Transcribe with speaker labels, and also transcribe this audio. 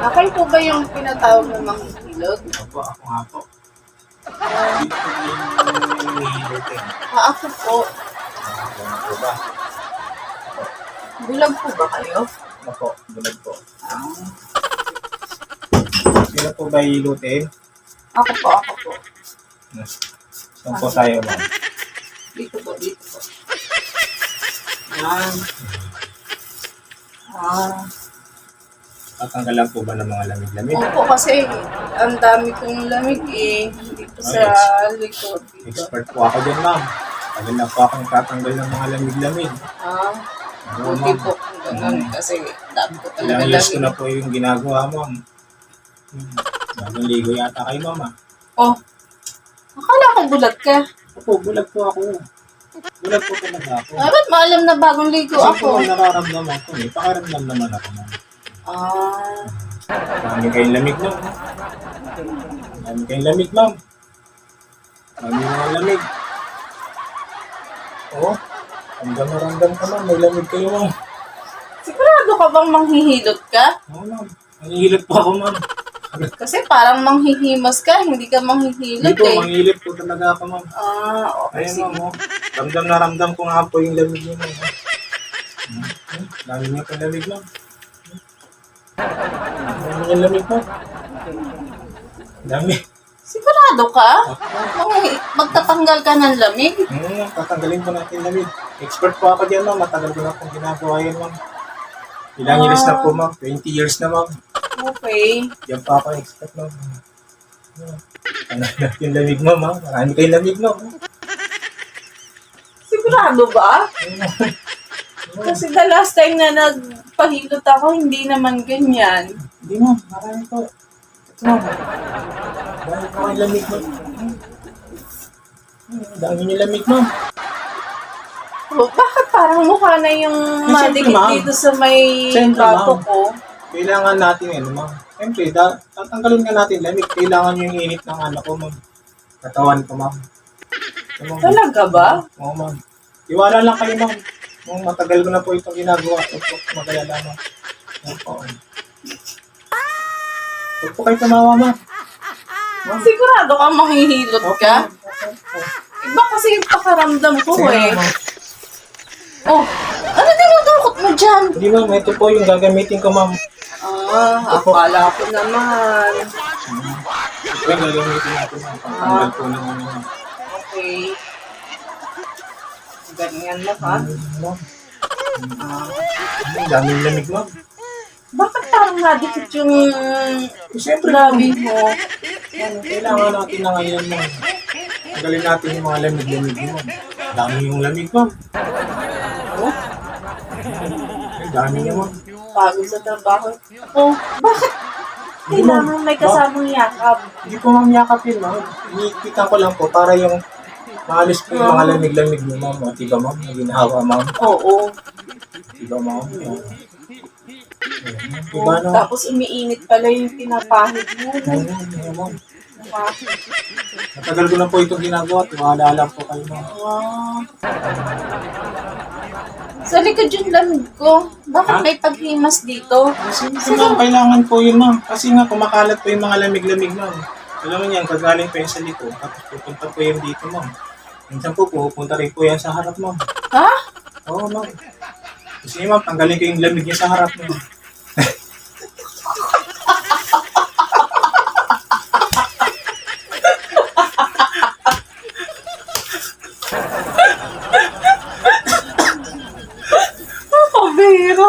Speaker 1: Akin po ba yung pinatawag ng manghihilot?
Speaker 2: Opo, ako nga po. Dito po yung hinihilot eh.
Speaker 1: Ako po.
Speaker 2: Ako nga po ba?
Speaker 1: Bulag po ba kayo?
Speaker 2: Opo, bulag po. Sino po ba hihilutin?
Speaker 1: Ako po.
Speaker 2: Saan po tayo ba?
Speaker 1: Dito po. Yan.
Speaker 2: Tatanggalan po ba ng mga lamig-lamig?
Speaker 1: Opo, kasi ang dami kong lamig dito sa likod. Dito.
Speaker 2: Expert po ako dyan, ma'am. Tagal na po akong tatanggal ng mga lamig-lamig.
Speaker 1: Buti po. Ganun, kasi dami ko talaga
Speaker 2: Ilang years ko
Speaker 1: lamig.
Speaker 2: na po yung ginagawa, ma'am. Bagong ligo yata kay mama.
Speaker 1: Akala ko bulag ka.
Speaker 2: Opo, bulag po ako. Bulag po talaga ako.
Speaker 1: Ba't maalam na bagong ligo
Speaker 2: Kasi po
Speaker 1: ako?
Speaker 2: nararamdaman ko eh. Pakiramdam naman ako, ma'am. Dami kayong lamig, ma'am. Dami kayong lamig, ma'am. Dami mga lamig. Oo. Ramdam ka, ma'am. May lamig kayo, ma'am.
Speaker 1: Sigurado ka bang manghihilot ka?
Speaker 2: Oo, ma'am. Nanghihilot po ako, ma'am.
Speaker 1: Kasi parang manghihimas ka, hindi ka manghihilot
Speaker 2: Hindi po,
Speaker 1: eh.
Speaker 2: manghihilot po talaga ako, ma'am.
Speaker 1: Okay,
Speaker 2: Ayun,
Speaker 1: sige.
Speaker 2: ma'am. Oh. Ramdam na ramdam ko nga po yung lamig niyo, ma'am. Dami niyo pang lamig, ma'am. Dami niyo lamig, ma'am. Dami.
Speaker 1: Sigurado ka? Magtatanggal ka ng lamig?
Speaker 2: Tatanggalin ko natin lamig. Expert po ako dyan, ma'am. Matagal ko na pong ginagawa yan, ma'am. Ilang years na po, ma'am? 20 years na, ma'am.
Speaker 1: Okay.
Speaker 2: Yan pa ako expert, ma'am. Ano yung lamig, ma'am, ha? Marami kayong lamig, ma'am.
Speaker 1: Sigurado ba? Kasi the last time na nagpahilot ako, hindi naman ganyan.
Speaker 2: Hindi, ma'am. Marami po. Ito, ma'am. Dami po kayong lamig, ma'am. Dami niyo lamig, ma'am.
Speaker 1: Bakit parang mukha na yung
Speaker 2: Siyempre,
Speaker 1: madikit
Speaker 2: ma'am.
Speaker 1: dito sa may
Speaker 2: Siyempre,
Speaker 1: bato
Speaker 2: ma'am.
Speaker 1: ko?
Speaker 2: Kailangan natin, ano, ma'am. Siyempre, tatanggalin nga natin lamig. Kailangan yung init ng ano ko, ma'am. Katawan ko, ma'am. Ano, ma'am?
Speaker 1: Talaga ba?
Speaker 2: Oo, ma'am. Iwala lang kayo, ma'am. Matagal ko na po itong ginagawa. Magalala, ma'am. Opo. Huwag po kayo tumawa, ma'am.
Speaker 1: Sigurado ka manghihilot
Speaker 2: Opo,
Speaker 1: ka?
Speaker 2: ma'am. Opo.
Speaker 1: Iba kasi yung pakaramdam ko
Speaker 2: Sige,
Speaker 1: eh.
Speaker 2: ma'am.
Speaker 1: Ano dinudukot mo dyan?
Speaker 2: Hindi, ma'am. Ito po yung gagamitin ko, ma'am.
Speaker 1: Akala ko naman.
Speaker 2: Ito yung gagamitin natin, ma'am. Pangtanggal po ng ano, ma'am.
Speaker 1: Okay. Ganyan mo ha?
Speaker 2: Ma'am. Ang daming lamig, ma'am.
Speaker 1: Bakit parang nadikit yung
Speaker 2: Siyempre,
Speaker 1: labi mo?
Speaker 2: kailangan natin na ngayon, ma'am. Tanggalin natin yung mga lamig-lamig, ma'am. Dami yung lamig, ma'am. Ay, dami niya, ma'am.
Speaker 1: Pagod sa trabaho. Bakit? Kailangan may kasamang yakap.
Speaker 2: Hindi po, ma'am, yakapin, ma'am. Iniipitan ko lang po para yung maalis po yung mga lamig-lamig niyo, ma'am. O, diba, ma'am? Ginhawa, ma'am.
Speaker 1: Oo.
Speaker 2: Diba, ma'am? Diba, no?
Speaker 1: Tapos umiinit pala yung pinapahid mo.
Speaker 2: Diba, ma'am? Matagal ko na po itong ginagawa. Tiwala lang po kayo, ma'am.
Speaker 1: Sa likod yung lamig ko. Bakit may paghimas dito?
Speaker 2: Kasi ma'am, kailangan po yun, ma'am. Kasi nga, kumakalat po yung mga lamig-lamig, ma'am. Alam mo niyan, kagaling pa yan sa likod. Tapos pupunta po yan dito, ma'am. Minsan po, pupunta rin po yan sa harap, ma'am.
Speaker 1: Ha?
Speaker 2: Oo, ma'am. Kasi ma'am, tanggalin ko yung lamig niya sa harap, ma'am.
Speaker 1: Pabiro.